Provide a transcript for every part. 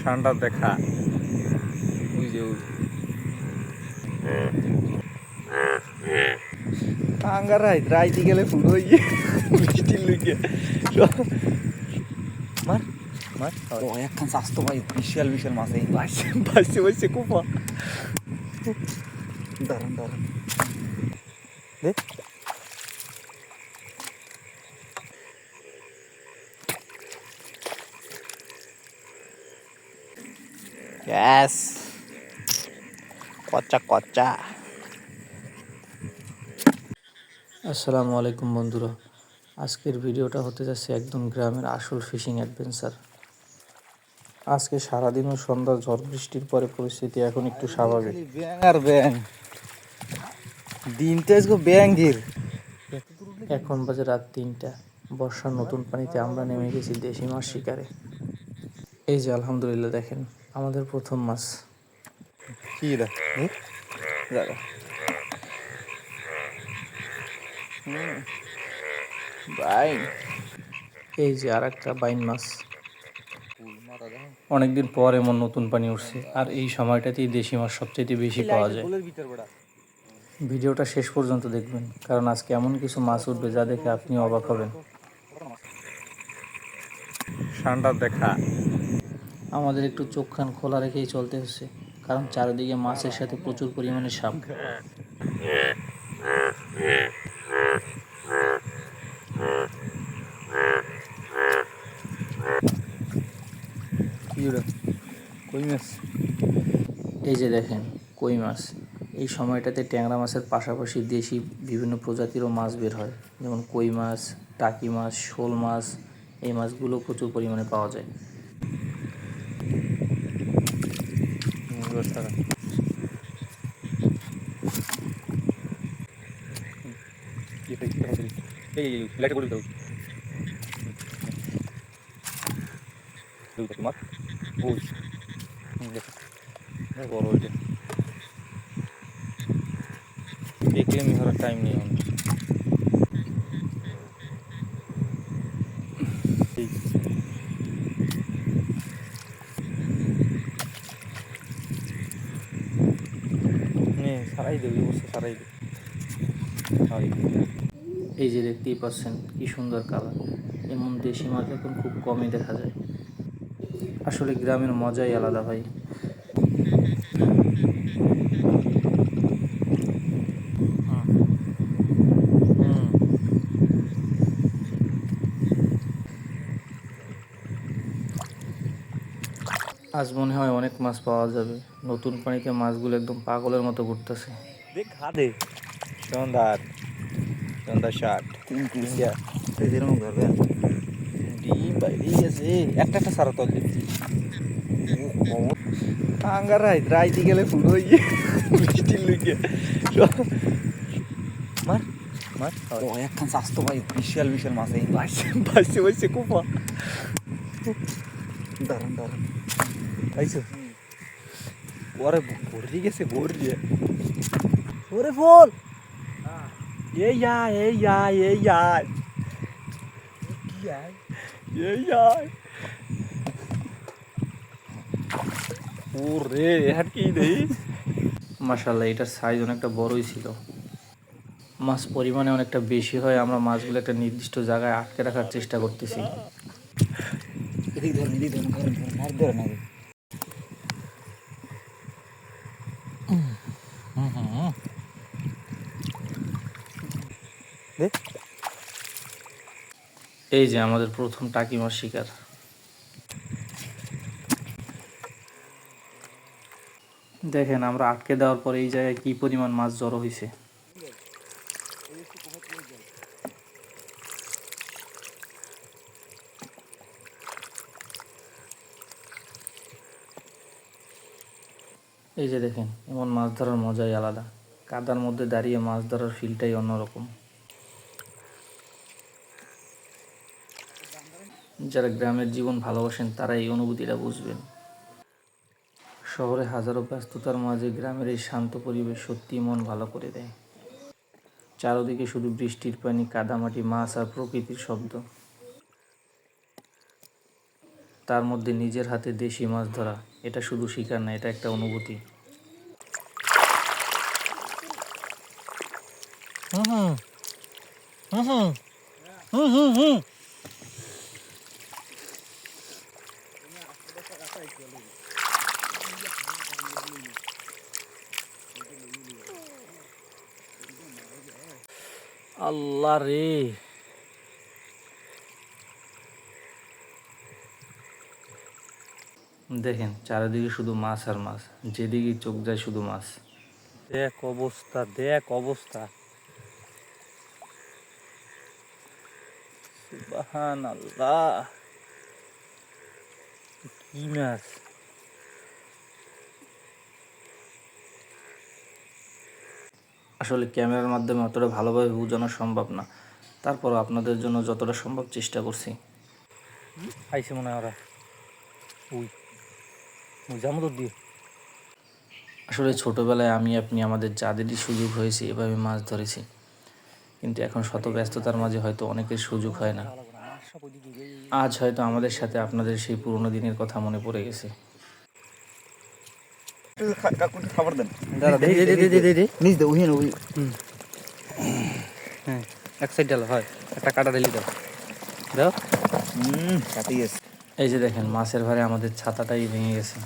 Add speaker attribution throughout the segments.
Speaker 1: ঠান্ডা দেখা ওই যে টাঙ্গা রাইতে গেলে ফুল হয়ে গিয়ে বৃষ্টির লুকিয়ে মার মার ও একখান স্বাস্থ্য ভাই বিশাল বিশাল মাছ এই বাসছে বাসছে কুপা দাঁড়ান দাঁড়ান দেখ Yes. কচ্চা কচ্চা।
Speaker 2: আসসালামু আলাইকুম বন্ধুরা, আজকের ভিডিওটা হতে যাচ্ছে একদম গ্রামের আসল ফিশিং অ্যাডভেঞ্চার। আজকে সারাদিন ও সন্ধ্যা ঝড় বৃষ্টির পরে পরিস্থিতি এখন একটু স্বাভাবিক।
Speaker 1: ব্যাং আর ব্যাং দিন তো আজকে ব্যাঙ্গের।
Speaker 2: এখন বাজে রাত ৩টা। বর্ষার নতুন পানিতে আমরা নেমে গেছি দেশি মাছ শিকারে। এই যে আলহামদুলিল্লাহ দেখেন আমাদের প্রথম মাছ।
Speaker 1: কি বাইন,
Speaker 2: এই যে আর একটা বাইন মাছ। অনেকদিন পর এমন নতুন পানি উঠছে, আর এই সময়টাতেই দেশি মাছ সবচেয়ে বেশি পাওয়া যায়। ভিডিওটা শেষ পর্যন্ত দেখবেন, কারণ আজকে এমন কিছু মাছ উঠবে যা দেখে আপনি অবাক হবেন।
Speaker 1: ঠান্ডা দেখা
Speaker 2: আমাদের একটু চোখ কান খোলা রেখেই চলতে হচ্ছে, কারণ চারিদিকে মাছের সাথে প্রচুর পরিমাণে সাপ।
Speaker 1: কি কই মাছ?
Speaker 2: এই যে দেখেন কই মাছ। এই সময়টাতে ট্যাংরা মাছের পাশাপাশি দেশি বিভিন্ন প্রজাতিরও মাছ বের হয়, যেমন কই মাছ, টাকি মাছ, শোল মাছ। এই মাছগুলো প্রচুর পরিমাণে পাওয়া যায়।
Speaker 1: বড় ওইটা দেখলে আমি ধরার টাইম নেই আমার। সারাই দেবে অবস্থা সারাই দেবে।
Speaker 2: এই যে দেখতেই পাচ্ছেন কি সুন্দর কালার। এমন দেশি মাছ এখন খুব কমই দেখা যায়। আসলে গ্রামের মজাই আলাদা ভাই। আজ মনে হয় অনেক মাছ পাওয়া যাবে। নতুন পানিতে মাছগুলো একদম পাগলের মতো ঘুরতেছে।
Speaker 1: দেখ খাদে সন্ধ্যার সন্ধ্যা ৬০ এরকম ধরবে ডিম বাইরে গেছে একটা একটা সারা তল দিচ্ছি টাঙ্গা রাইতে গেলে ফুল হয়ে গিয়ে বৃষ্টির লুকিয়ে মার মার ও একখান স্বাস্থ্য ভাই বিশাল বিশাল মাছ এই বাসছে বাসছে কুপা দাঁড়ান দাঁড়ান পাইছো ওরে ভরে গেছে ভরে ওরে বল এই আয় এই আয় এই আয় কি আয় এই আয় ওরে আর কি দেই।
Speaker 2: মাশাআল্লাহ, এটার সাইজ অনেকটা বড়ই ছিল। মাছ পরিমাণে অনেকটা বেশি হয়, আমরা মাছগুলো একটা নির্দিষ্ট জায়গায় আটকে রাখার চেষ্টা করতেছি।
Speaker 1: এদিক ধরেন এদিক ধরেন ধরেন ধরেন আর ধরেন আগে দেখ
Speaker 2: এই যে আমাদের প্রথম টাকি মাছ শিকার। দেখেন আমরা আটকে দেওয়ার পরে এই জায়গায় কি পরিমাণ মাছ জড়ো হয়েছে। এই যে দেখেন, এমন মাছ ধরার মজাই আলাদা। কাদার মধ্যে দাঁড়িয়ে মাছ ধরার ফিলটাই অন্যরকম। যারা গ্রামের জীবন ভালোবাসেন তারা এই অনুভূতিটা বুঝবেন। শহরে হাজারো ব্যস্ততার মাঝে গ্রামের এই শান্ত পরিবেশ সত্যিই মন ভালো করে দেয়। চারদিকে শুধু বৃষ্টির পানি, কাদামাটি, মাছ আর প্রকৃতির শব্দ। তার মধ্যে নিজের হাতে দেশি মাছ ধরা, এটা শুধু শিকার না, এটা একটা অনুভূতি। আল্লাহ রে, দেখেন চারিদিকে শুধু মাছ আর মাছ, যেদিকে চোখ যায় শুধু মাছ।
Speaker 1: দেখ অবস্থা, দেখ অবস্থা। সুবহানাল্লাহ, কি মাছ!
Speaker 2: আসলে ক্যামেরার মাধ্যমে অতটা ভালোভাবে বোঝানো সম্ভব না, তারপরও আপনাদের জন্য যতটা সম্ভব চেষ্টা করছি।
Speaker 1: আইসে মনে হয় ওরা। উই উই যাবো তো দিয়ে।
Speaker 2: আসলে ছোটোবেলায় আমি আপনি আমাদের যাদেরই সুযোগ হয়েছে এভাবে মাছ ধরেছি, কিন্তু এখন শত ব্যস্ততার মাঝে হয়তো অনেকের সুযোগ হয় না। আজ হয়তো আমাদের সাথে আপনাদের সেই পুরোনো দিনের কথা মনে পড়ে গেছে।
Speaker 1: খবর দেন।
Speaker 3: নিজ দে উহিন উহি।
Speaker 1: হ্যাঁ, এক সাইড ডাল হয়, একটা কাটা ঢেলি দাও। দাও।
Speaker 3: কাটি গেছে।
Speaker 2: এই যে দেখেন মাছের ভারে আমাদের ছাতাটাই ভেঙে গেছে।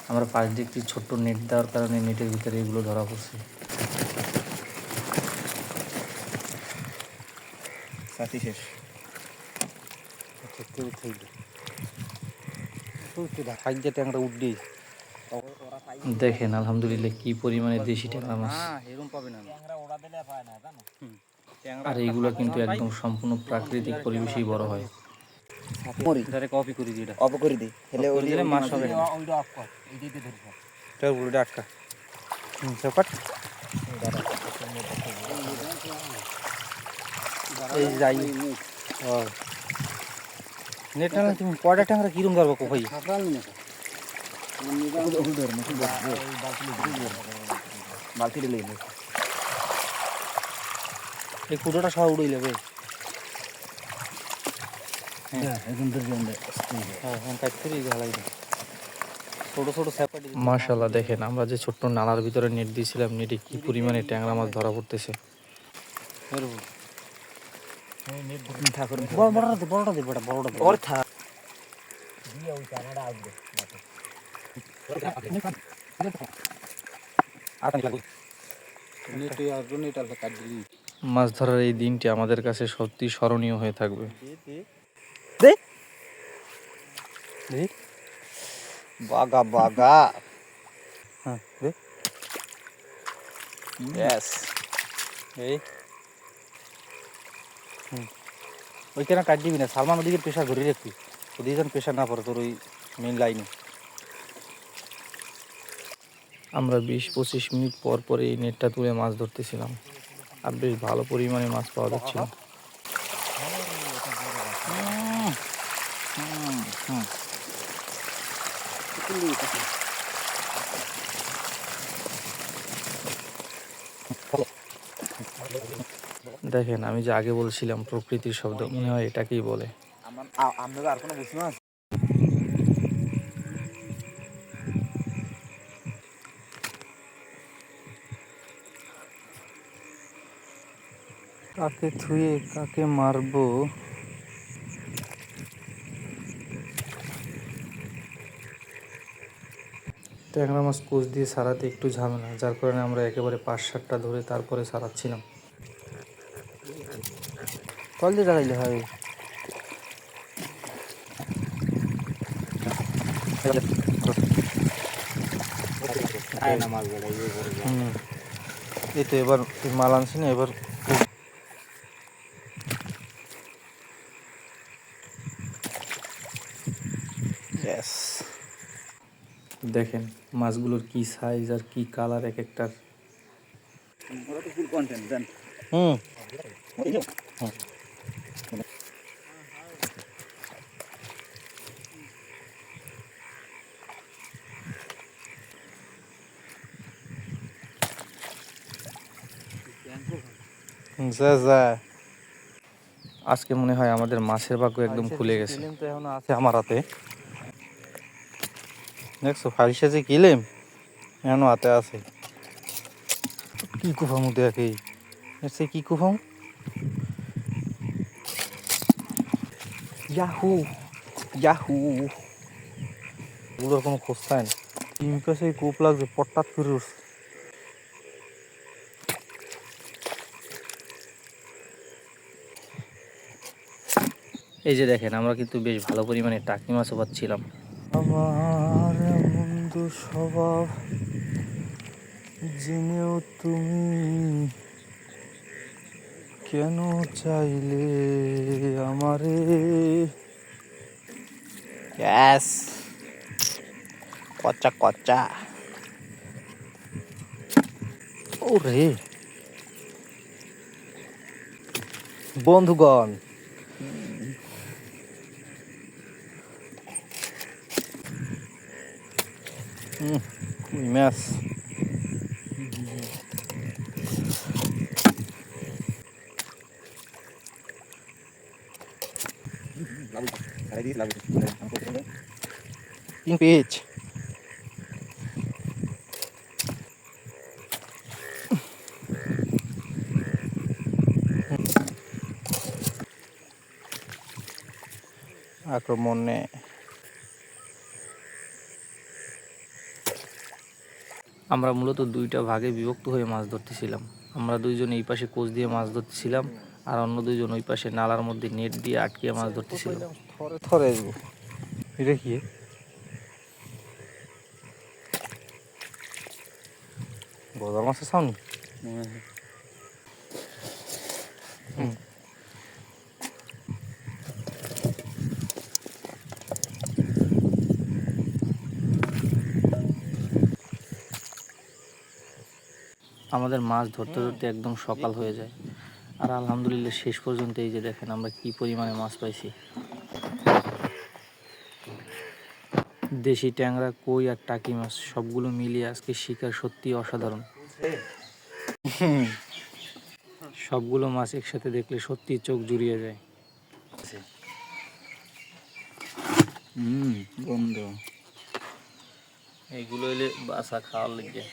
Speaker 2: আমরা পাশ দিয়ে একটি ছোট্ট নেট দেওয়ার কারণে নেটের ভিতরে এগুলো ধরা পড়ছে।
Speaker 3: সাথী শেষ।
Speaker 1: আচ্ছা, কেউ থাকবে। তুই ঢাকাই দিয়ে ট্যাংরা উঠবি।
Speaker 2: দেখেন আলহামদুলিল্লাহ কি পরিমাণে দেশি ট্যাংরা মাছ।
Speaker 1: এরকম পাবে না।
Speaker 2: আর এইগুলো কিন্তু একদম সম্পূর্ণ প্রাকৃতিক পরিবেশেই বড় হয়।
Speaker 3: মরি
Speaker 1: ডাইরেক্ট কপি করে দিই এটা।
Speaker 3: অফ করে দি। হেলে ওই
Speaker 1: দিলে মাছ হবে না।
Speaker 3: ওইটা অফ কর। এই দিতে ধরছ।
Speaker 1: এটা উল্টো আটকা। চৌকাট। এই যাই। ও। নেট না তুমি কয়টা ট্যাংরা কিরম ধরবো কই?
Speaker 3: বালতি দিলে
Speaker 1: এই কুটোটা সব উড়ে যাবে।
Speaker 3: হ্যাঁ এখন ধরে যাবে।
Speaker 1: হ্যাঁ, কাট করে ঢালাই দাও। ছোট ছোট স্যাপাটি।
Speaker 2: মাশাআল্লাহ, দেখেন আমরা যে ছোট্ট নালার ভিতরে নেট দিয়েছিলাম, নেটে কি পরিমাণে ট্যাংরা মাছ ধরা পড়তেছে।
Speaker 3: ঠাকুর
Speaker 1: বড়টা দে বড়টা দে।
Speaker 3: ওর থা
Speaker 2: মাছ ধরার এই দিনটি আমাদের কাছে সত্যি স্মরণীয় হয়ে থাকবে।
Speaker 3: বাগা বাগা।
Speaker 1: হ্যাঁ, দে।
Speaker 3: ইয়েস।
Speaker 1: এই ওইখানে কাট দিবি না, সালমান ওদিকে প্রেশার ধরে রাখবি, ওদিকে যেন প্রেশার না পড়ে তোর ওই মেন লাইনে।
Speaker 2: আমরা 20-25 মিনিট পর পরে এই নেটটা তুলে মাছ ধরতেছিলাম, আর বেশ ভালো পরিমাণে মাছ পাওয়া যাচ্ছিল। দেখেন আমি যে আগে বলছিলাম প্রকৃতির শব্দ, মনে হয় এটাকেই বলে।
Speaker 3: আমরা আর কোনো বুঝি মাছ
Speaker 1: কাকে থুয়ে কাকে মারবো।
Speaker 2: ট্যাংরা মাছ কোচ দিয়ে সারাতে একটু ঝামেলা, যার কারণে আমরা একেবারে 5-7টা ধরে তারপরে সারাচ্ছিলাম।
Speaker 1: কল দিয়ে দাঁড়াইলে হয়। এই তো এবার মাল আনছি না, এবার
Speaker 2: দেখেন মাছগুলোর কি সাইজ আর কি কালার এক একটার।
Speaker 3: ওরা তো ফুল কন্টেন্ট দেন।
Speaker 1: হুম যা যা।
Speaker 2: আজকে মনে হয় আমাদের মাছের ভাগ্য একদম খুলে গেছে।
Speaker 1: তো এখন আছে আমার হাতে, দেখছো ফারিসে যে কিলেম এখনো হাতে আছে। কি কুফাম দেখে এসে কি কুফাম। ইয়াহু ইয়াহু ওগুলোর কোনো খোঁজ পায় না। টিম কাছে কূপ লাগছে পট্টাত করে উঠছে।
Speaker 2: এই যে দেখেন আমরা কিন্তু বেশ ভালো পরিমাণে টাকি মাছও পাচ্ছিলাম।
Speaker 1: আমার মন্দ স্বভাব জেনেও তুমি কেন চাইলে আমারে। গ্যাস কচ্চা কচ্চা ওরে বন্ধুগণ, কই মাছ কিং পিচ। আক্রমণে
Speaker 2: আমরা মূলত দুইটা ভাগে বিভক্ত হয়ে মাছ ধরতেছিলাম। আমরা দুইজন এই পাশে কোচ দিয়ে মাছ ধরতেছিলাম, আর অন্য দুইজন ওই পাশে নালার মধ্যে নেট দিয়ে আটকিয়ে মাছ ধরতেছিল।
Speaker 1: থরে থরে আসবো। এটা কি গজাল মাছের সাউনি?
Speaker 2: আমাদের মাছ ধরতে ধরতে একদম সকাল হয়ে যায়, আর আলহামদুলিল্লাহ শেষ পর্যন্ত এই যে দেখেন আমরা কি পরিমাণে মাছ পাইছি। দেশি ট্যাংরা, কই আর টাকি মাছ সবগুলো মিলিয়ে আজকে শিকার সত্যি অসাধারণ। সবগুলো মাছ একসাথে দেখলে সত্যি চোখ জুড়িয়ে যায়।
Speaker 3: বন্ধু
Speaker 2: এইগুলো এলে বাসা খাওয়ার লেগে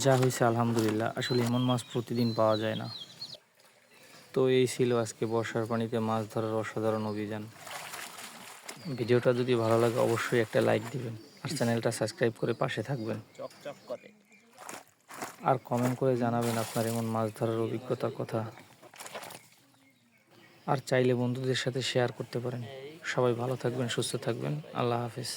Speaker 2: যা হয়েছে আলহামদুলিল্লাহ। আসলে এমন মাছ প্রতিদিন পাওয়া যায় না। তো এই ছিল আজকে বর্ষার পানিতে মাছ ধরার অসাধারণ অভিযান। ভিডিওটা যদি ভালো লাগে অবশ্যই একটা লাইক দিবেন, আর চ্যানেলটা সাবস্ক্রাইব করে পাশে থাকবেন।
Speaker 3: চকচক করে।
Speaker 2: আর কমেন্ট করে জানাবেন আপনার এমন মাছ ধরার অভিজ্ঞতার কথা। আর চাইলে বন্ধুদের সাথে শেয়ার করতে পারেন। সবাই ভালো থাকবেন, সুস্থ থাকবেন। আল্লাহ হাফেজ।